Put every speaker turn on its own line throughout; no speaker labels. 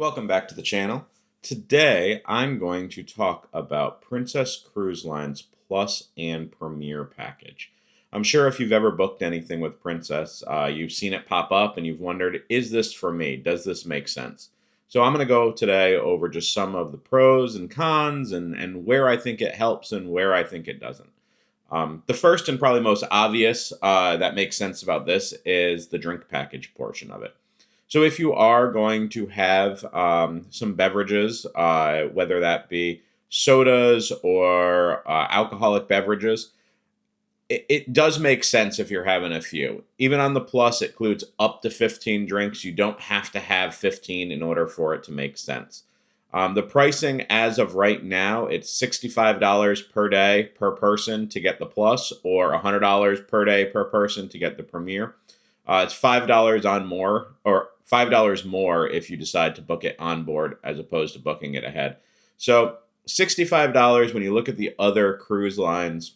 Welcome back to the channel. Today, I'm going to talk about Princess Cruise Lines Plus and Premier package. I'm sure if you've ever booked anything with Princess, you've seen it pop up and you've wondered, is this for me? Does this make sense? So I'm going to go today over just some of the pros and cons and where I think it helps and where I think it doesn't. The first and probably most obvious that makes sense about this is the drink package portion of it. So if you are going to have some beverages, whether that be sodas or alcoholic beverages, it does make sense if you're having a few. Even on the plus, it includes up to 15 drinks. You don't have to have 15 in order for it to make sense. The pricing as of right now, it's $65 per day per person to get the plus, or $100 per day per person to get the premier. It's $5 on more, or $5 more if you decide to book it on board as opposed to booking it ahead. So $65 when you look at the other cruise lines,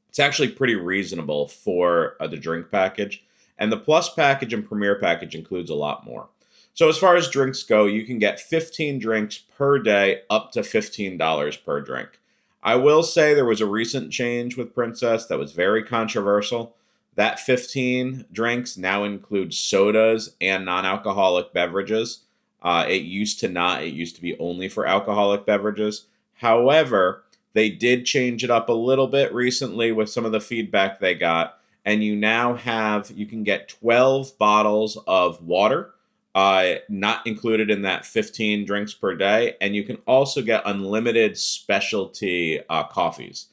it's actually pretty reasonable for the drink package. And the plus package and premier package includes a lot more. So as far as drinks go, you can get 15 drinks per day, up to $15 per drink. I will say there was a recent change with Princess that was very controversial. That 15 drinks now includes sodas and non-alcoholic beverages. It used to not. It used to be only for alcoholic beverages. However, they did change it up a little bit recently with some of the feedback they got. And you can get 12 bottles of water, not included in that 15 drinks per day. And you can also get unlimited specialty coffees.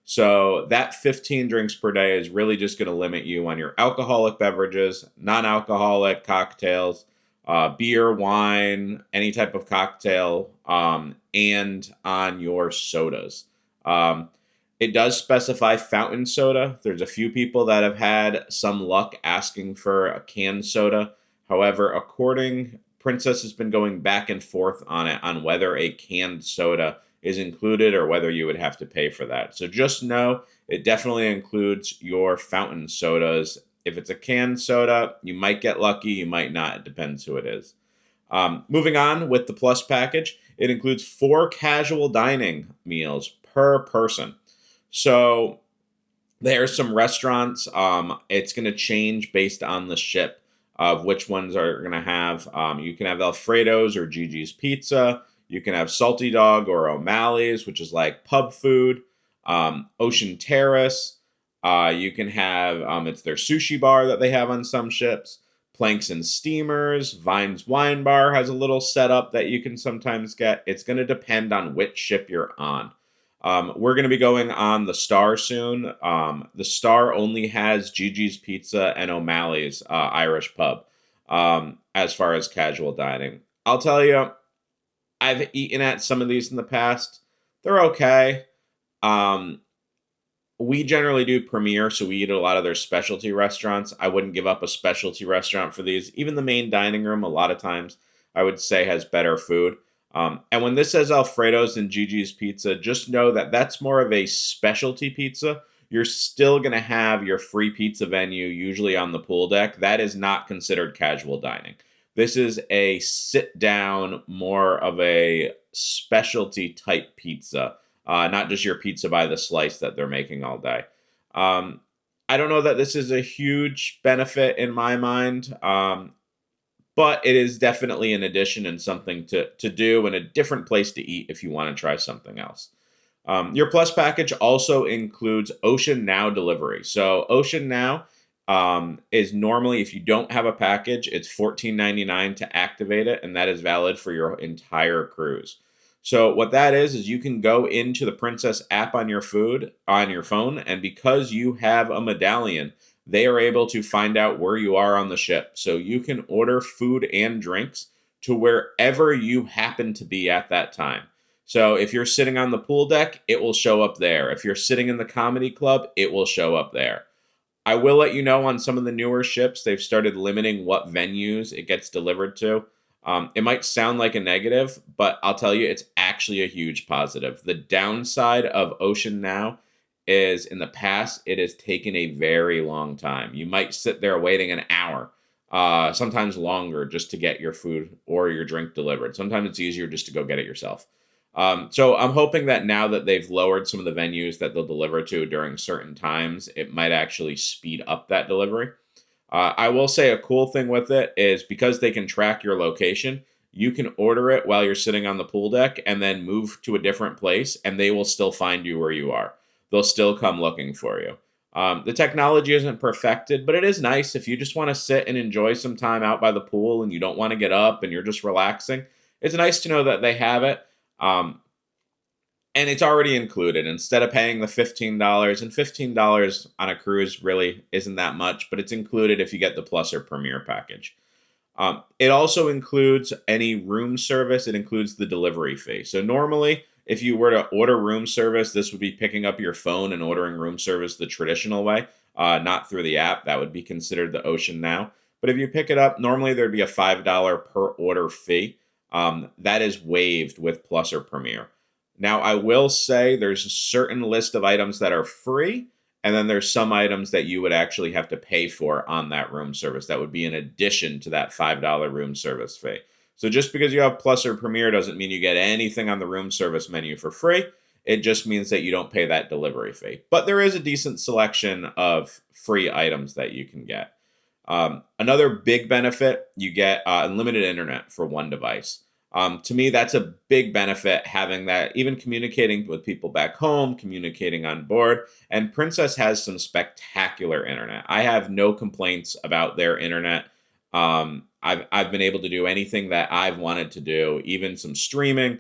So that 15 drinks per day is really just going to limit you on your alcoholic beverages, non-alcoholic cocktails, beer, wine, any type of cocktail, and on your sodas. It does specify fountain soda. There's a few people that have had some luck asking for a canned soda. However, Princess has been going back and forth on it on whether a canned soda is included or whether you would have to pay for that. So just know it definitely includes your fountain sodas. If it's a canned soda, you might get lucky, you might not. It depends who it is. Moving on with the plus package, it includes 4 casual dining meals per person. So there's some restaurants. It's going to change based on the ship of which ones are going to have. You can have Alfredo's or Gigi's Pizza. You can have Salty Dog or O'Malley's, which is like pub food. Ocean Terrace. You can have, it's their sushi bar that they have on some ships. Planks and Steamers. Vine's Wine Bar has a little setup that you can sometimes get. It's going to depend on which ship you're on. We're going to be going on the Star soon. The Star only has Gigi's Pizza and O'Malley's Irish Pub as far as casual dining. I'll tell you, I've eaten at some of these in the past. They're okay. We generally do Premier, so we eat at a lot of their specialty restaurants. I wouldn't give up a specialty restaurant for these. Even the main dining room, a lot of times, I would say has better food. And when this says Alfredo's and Gigi's Pizza, just know that that's more of a specialty pizza. You're still going to have your free pizza venue, usually on the pool deck. That is not considered casual dining. This is a sit-down, more of a specialty type pizza, not just your pizza by the slice that they're making all day. I don't know that this is a huge benefit in my mind, but it is definitely an addition and something to do and a different place to eat if you want to try something else. Your Plus package also includes Ocean Now delivery. So Ocean Now is normally, if you don't have a package, it's $14.99 to activate it, and that is valid for your entire cruise. So what that is you can go into the Princess app on your phone, and because you have a medallion, they are able to find out where you are on the ship. So you can order food and drinks to wherever you happen to be at that time. So if you're sitting on the pool deck, it will show up there. If you're sitting in the comedy club, it will show up there. I will let you know on some of the newer ships, they've started limiting what venues it gets delivered to. It might sound like a negative, but I'll tell you, it's actually a huge positive. The downside of Ocean Now is in the past, it has taken a very long time. You might sit there waiting an hour sometimes longer just to get your food or your drink delivered. Sometimes it's easier just to go get it yourself. So I'm hoping that now that they've lowered some of the venues that they'll deliver to during certain times, it might actually speed up that delivery. I will say a cool thing with it is because they can track your location, you can order it while you're sitting on the pool deck and then move to a different place, and they will still find you where you are. They'll still come looking for you. The technology isn't perfected, but it is nice if you just want to sit and enjoy some time out by the pool and you don't want to get up and you're just relaxing. It's nice to know that they have it. Um, and it's already included instead of paying the $15, and $15 on a cruise really isn't that much, but it's included if you get the plus or premier package. It also includes any room service. It includes the delivery fee. So normally, if you were to order room service, this would be picking up your phone and ordering room service the traditional way, not through the app. That would be considered the Ocean Now. But if you pick it up, normally there'd be a $5 per order fee. That is waived with Plus or Premier. Now, I will say there's a certain list of items that are free, and then there's some items that you would actually have to pay for on that room service. That would be in addition to that $5 room service fee. So just because you have Plus or Premier doesn't mean you get anything on the room service menu for free. It just means that you don't pay that delivery fee. But there is a decent selection of free items that you can get. Another big benefit, you get unlimited internet for one device. To me, that's a big benefit having that, even communicating with people back home, communicating on board. And Princess has some spectacular internet. I have no complaints about their internet. I've been able to do anything that I've wanted to do, even some streaming.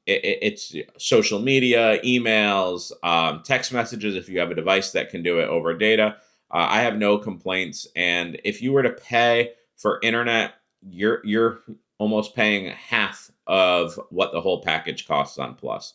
It's social media, emails, text messages if you have a device that can do it over data. I have no complaints. And if you were to pay for internet, you're almost paying half of what the whole package costs on Plus.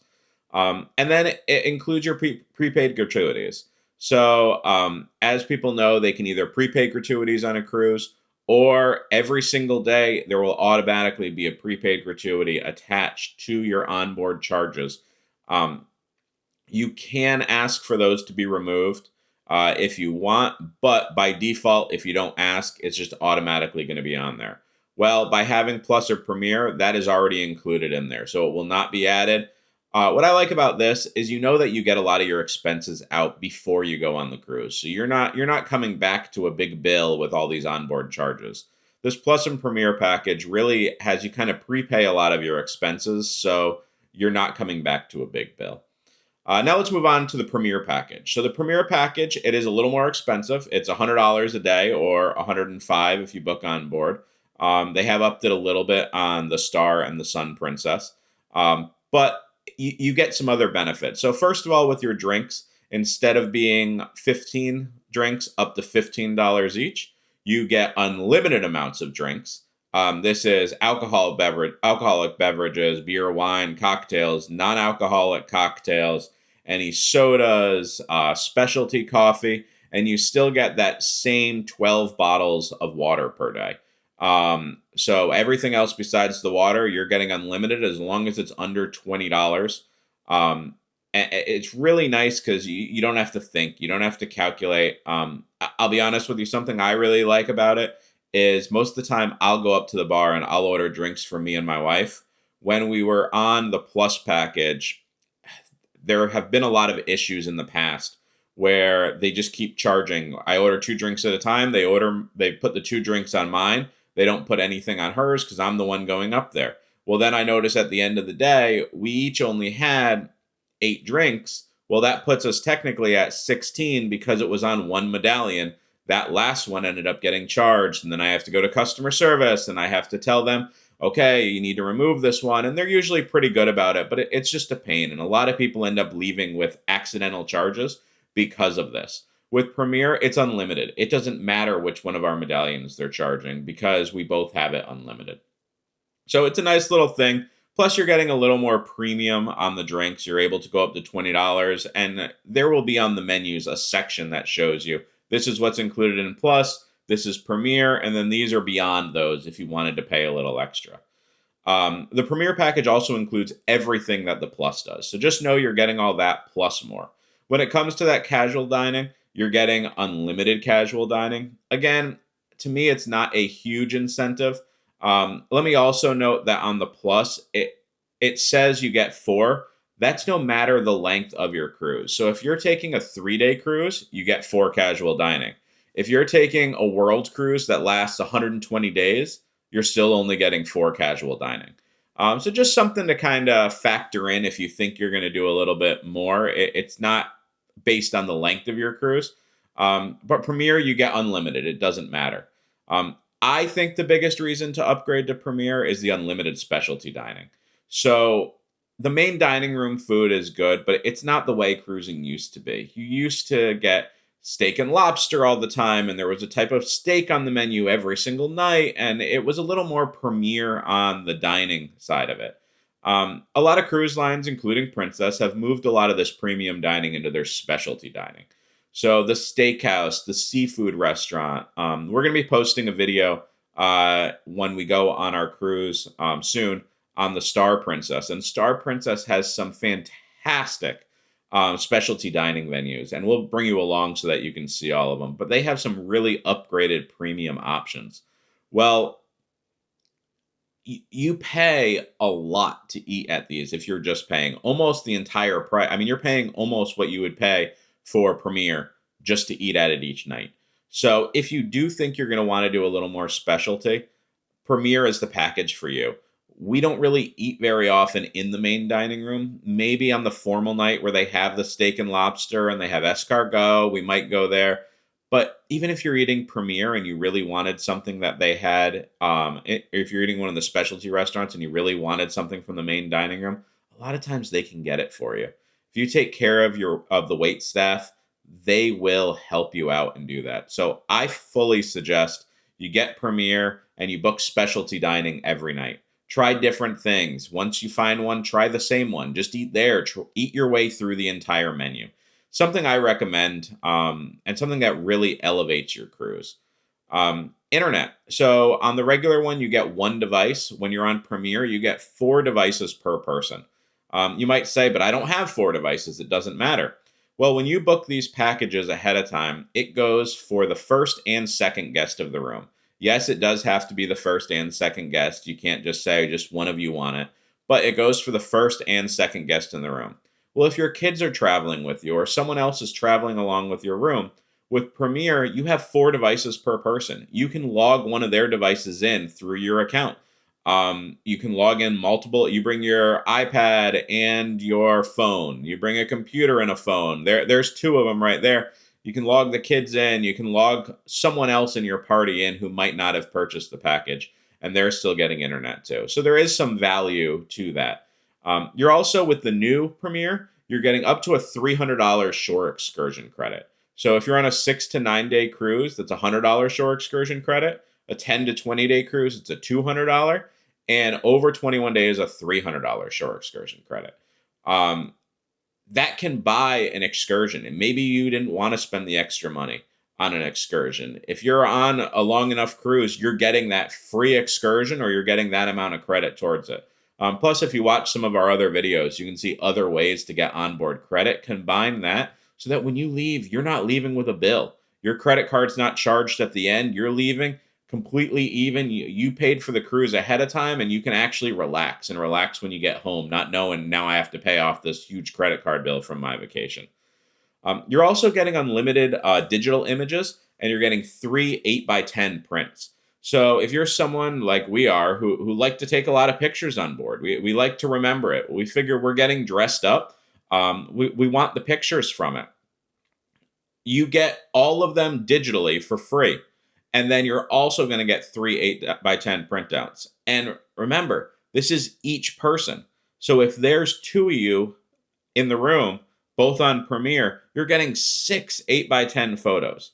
And then it includes your prepaid gratuities. So as people know, they can either prepay gratuities on a cruise, or every single day there will automatically be a prepaid gratuity attached to your onboard charges. Um, you can ask for those to be removed if you want, but by default, if you don't ask, it's just automatically going to be on there. Well, by having Plus or Premier, that is already included in there, so it will not be added. What I like about this is you know that you get a lot of your expenses out before you go on the cruise, so you're not coming back to a big bill with all these onboard charges. This Plus and Premier package really has you kind of prepay a lot of your expenses, so you're not coming back to a big bill. Now let's move on to the Premier package. So the Premier package, it is a little more expensive. It's $100 a day, or $105 if you book on board. They have upped it a little bit on the Star and the Sun Princess, but you get some other benefits. So first of all, with your drinks, instead of being 15 drinks up to $15 each, you get unlimited amounts of drinks. This is alcoholic beverages, beer, wine, cocktails, non-alcoholic cocktails, any sodas, specialty coffee, and you still get that same 12 bottles of water per day. So everything else besides the water, you're getting unlimited as long as it's under $20. It's really nice because you don't have to think, you don't have to calculate. I'll be honest with you, something I really like about it is most of the time I'll go up to the bar and I'll order drinks for me and my wife. When we were on the Plus package, there have been a lot of issues in the past where they just keep charging. I order two drinks at a time. They put the two drinks on mine. They don't put anything on hers because I'm the one going up there. Well, then I notice at the end of the day, we each only had 8 drinks. Well, that puts us technically at 16 because it was on one medallion. That last one ended up getting charged, and then I have to go to customer service and I have to tell them, okay, you need to remove this one. And they're usually pretty good about it, but it's just a pain. And a lot of people end up leaving with accidental charges because of this. With Premier, it's unlimited. It doesn't matter which one of our medallions they're charging because we both have it unlimited. So it's a nice little thing. Plus, you're getting a little more premium on the drinks. You're able to go up to $20, and there will be on the menus a section that shows you this is what's included in Plus, this is Premier, and then these are beyond those if you wanted to pay a little extra. The Premier package also includes everything that the Plus does. So just know you're getting all that plus more. When it comes to that casual dining, you're getting unlimited casual dining. Again, to me, it's not a huge incentive. Let me also note that on the plus, it says you get four. That's no matter the length of your cruise. So if you're taking a 3 day cruise, you get four casual dining. If you're taking a world cruise that lasts 120 days, you're still only getting four casual dining. So just something to kind of factor in if you think you're going to do a little bit more. It's not based on the length of your cruise. But Premier, you get unlimited. It doesn't matter. I think the biggest reason to upgrade to Premier is the unlimited specialty dining. So the main dining room food is good, but it's not the way cruising used to be. You used to get steak and lobster all the time, and there was a type of steak on the menu every single night, and it was a little more premier on the dining side of it. A lot of cruise lines, including Princess, have moved a lot of this premium dining into their specialty dining. So the steakhouse, the seafood restaurant. We're going to be posting a video when we go on our cruise soon on the Star Princess, and Star Princess has some fantastic specialty dining venues, and we'll bring you along so that you can see all of them. But they have some really upgraded premium options. Well, you pay a lot to eat at these if you're just paying almost the entire price. I mean, you're paying almost what you would pay for Premier just to eat at it each night. So if you do think you're going to want to do a little more specialty, Premier is the package for you. We don't really eat very often in the main dining room. Maybe on the formal night where they have the steak and lobster and they have escargot, we might go there. But even if you're eating Premier and you really wanted something that they had, if you're eating one of the specialty restaurants and you really wanted something from the main dining room, a lot of times they can get it for you. If you take care of the wait staff, they will help you out and do that. So I fully suggest you get Premier and you book specialty dining every night. Try different things. Once you find one, try the same one. Just eat there. Eat your way through the entire menu. Something I recommend, and something that really elevates your cruise. Internet. So on the regular one, you get one device. When you're on Premier, you get four devices per person. You might say, but I don't have four devices. It doesn't matter. Well, when you book these packages ahead of time, it goes for the first and second guest of the room. Yes, it does have to be the first and second guest. You can't just say just one of you want it, but it goes for the first and second guest in the room. Well, if your kids are traveling with you or someone else is traveling along with your room, with Premier, you have four devices per person. You can log one of their devices in through your account. You can log in multiple. You bring your iPad and your phone. You bring a computer and a phone. There's two of them right there. You can log the kids in. You can log someone else in your party in who might not have purchased the package, and they're still getting internet too. So there is some value to that. You're also with the new Premier, you're getting up to a $300 shore excursion credit. So if you're on a 6 to 9 day cruise, that's a $100 shore excursion credit. A 10 to 20 day cruise, it's a $200, and over 21 days, a $300 shore excursion credit. That can buy an excursion, and maybe you didn't want to spend the extra money on an excursion. If you're on a long enough cruise, you're getting that free excursion or you're getting that amount of credit towards it. Plus, if you watch some of our other videos, you can see other ways to get onboard credit. Combine that so that when you leave, you're not leaving with a bill. Your credit card's not charged at the end. You're leaving completely even. You paid for the cruise ahead of time, and you can actually relax when you get home, not knowing now I have to pay off this huge credit card bill from my vacation. You're also getting unlimited digital images, and you're getting 3 8x10 prints. So if you're someone like we are who like to take a lot of pictures on board, we like to remember it. We figure we're getting dressed up. We want the pictures from it. You get all of them digitally for free. And then you're also going to get 3 8x10 printouts. And remember, this is each person. So if there's two of you in the room, both on Premier, you're getting 6 8x10 photos.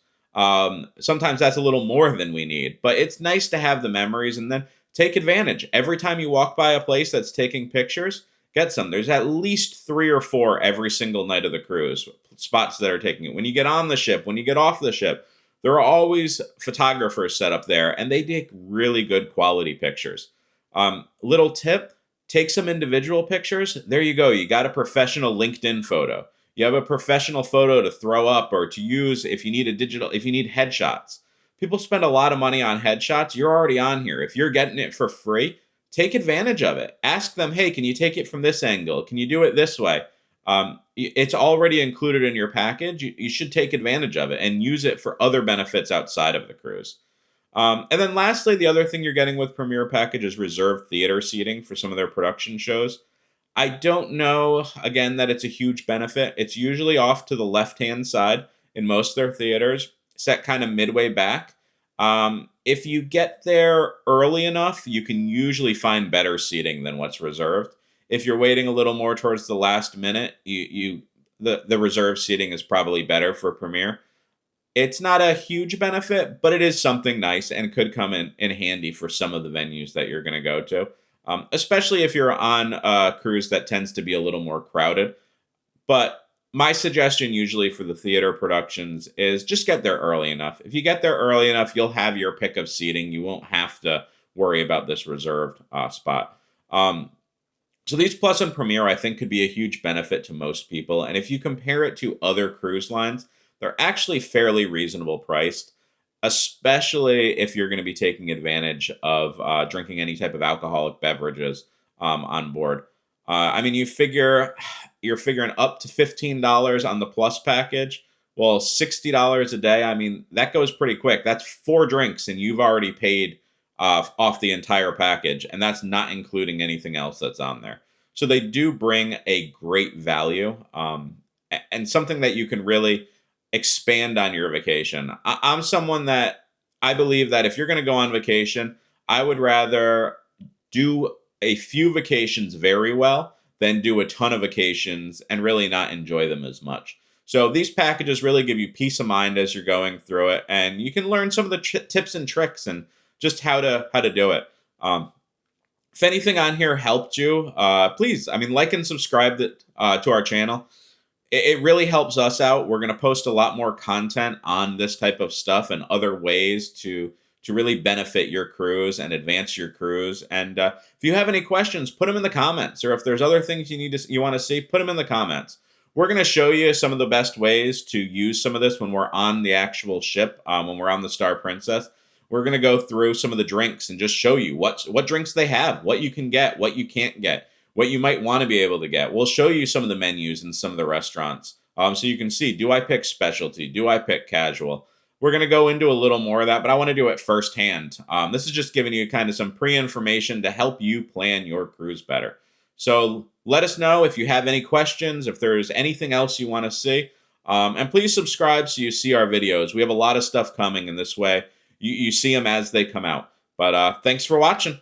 Sometimes that's a little more than we need, but it's nice to have the memories and then take advantage. Every time you walk by a place that's taking pictures, get some. There's at least 3 or 4 every single night of the cruise, spots that are taking it. When you get on the ship, when you get off the ship, there are always photographers set up there, and they take really good quality pictures. Little tip, take some individual pictures. There you go. You got a professional LinkedIn photo. You have a professional photo to throw up or to use if you need headshots. People spend a lot of money on headshots. You're already on here. If you're getting it for free, take advantage of it. Ask them, hey, can you take it from this angle? Can you do it this way? It's already included in your package. You should take advantage of it and use it for other benefits outside of the cruise. And then lastly, the other thing you're getting with Premier Package is reserved theater seating for some of their production shows. I don't know, again, that it's a huge benefit. It's usually off to the left-hand side in most of their theaters, set kind of midway back. If you get there early enough, you can usually find better seating than what's reserved. If you're waiting a little more towards the last minute, the reserved seating is probably better for Premiere. It's not a huge benefit, but it is something nice and could come in handy for some of the venues that you're going to go to, especially if you're on a cruise that tends to be a little more crowded. But my suggestion usually for the theater productions is just get there early enough. If you get there early enough, you'll have your pick of seating. You won't have to worry about this reserved spot. So these Plus and Premier, I think, could be a huge benefit to most people. And if you compare it to other cruise lines, they're actually fairly reasonable priced, especially if you're going to be taking advantage of drinking any type of alcoholic beverages on board. I mean, you're figuring up to $15 on the Plus package. Well, $60 a day. I mean, that goes pretty quick. That's 4 drinks, and you've already paid off the entire package, and that's not including anything else that's on there. So they do bring a great value and something that you can really expand on your vacation. I'm someone that I believe that if you're going to go on vacation, I would rather do a few vacations very well than do a ton of vacations and really not enjoy them as much. So these packages really give you peace of mind as you're going through it, and you can learn some of the tips and tricks and just how to do it. If anything on here helped you, please, like and subscribe to our channel. It really helps us out. We're going to post a lot more content on this type of stuff and other ways to really benefit your cruise and advance your cruise. And if you have any questions, put them in the comments. Or if there's other things you want to see, put them in the comments. We're going to show you some of the best ways to use some of this when we're on the actual ship, when we're on the Star Princess. We're going to go through some of the drinks and just show you what drinks they have, what you can get, what you can't get, what you might want to be able to get. We'll show you some of the menus in some of the restaurants so you can see, do I pick specialty? Do I pick casual? We're going to go into a little more of that, but I want to do it firsthand. This is just giving you kind of some pre-information to help you plan your cruise better. So let us know if you have any questions, if there's anything else you want to see. And please subscribe so you see our videos. We have a lot of stuff coming in this way. You see them as they come out. But thanks for watching.